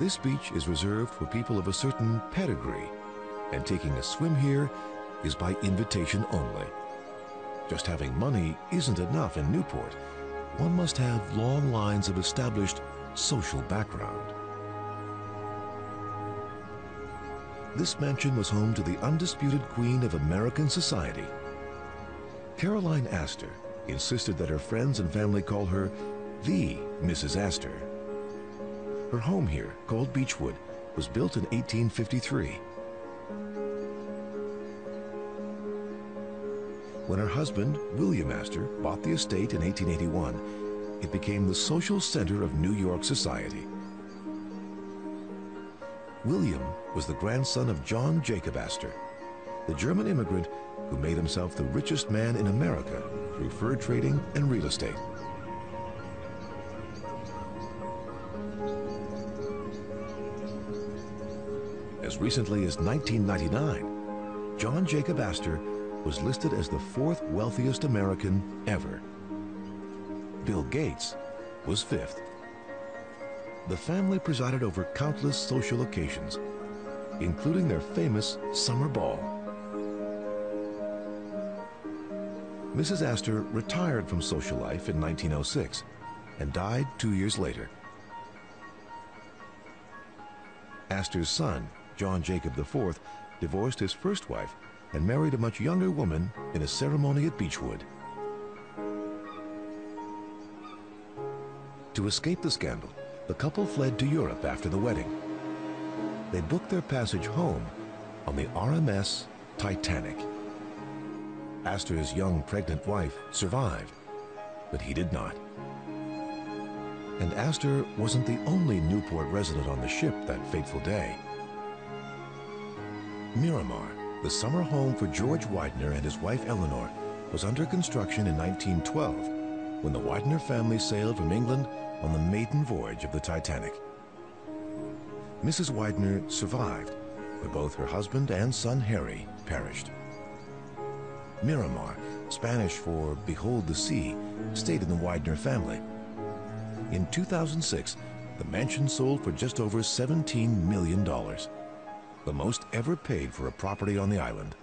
This beach is reserved for people of a certain pedigree, and taking a swim here is by invitation only. Just having money isn't enough in Newport. One must have long lines of established social background. This mansion was home to the undisputed queen of American society. Caroline Astor insisted that her friends and family call her the Mrs. Astor. Her home here, called Beechwood, was built in 1853. When her husband, William Astor, bought the estate in 1881, it became the social center of New York society. William was the grandson of John Jacob Astor, the German immigrant who made himself the richest man in America through fur trading and real estate. As recently as 1999, John Jacob Astor was listed as the fourth wealthiest American ever. Bill Gates was fifth. The family presided over countless social occasions, including their famous summer ball. Mrs. Astor retired from social life in 1906 and died 2 years later. Astor's son, John Jacob IV, divorced his first wife and married a much younger woman in a ceremony at Beechwood. To escape the scandal, the couple fled to Europe after the wedding. They booked their passage home on the RMS Titanic. Astor's young pregnant wife survived, but he did not. And Astor wasn't the only Newport resident on the ship that fateful day. Miramar, the summer home for George Widener and his wife Eleanor, was under construction in 1912 when the Widener family sailed from England on the maiden voyage of the Titanic. Mrs. Widener survived, but both her husband and son Harry perished. Miramar, Spanish for "Behold the Sea," stayed in the Widener family. In 2006, the mansion sold for just over $17 million, the most ever paid for a property on the island.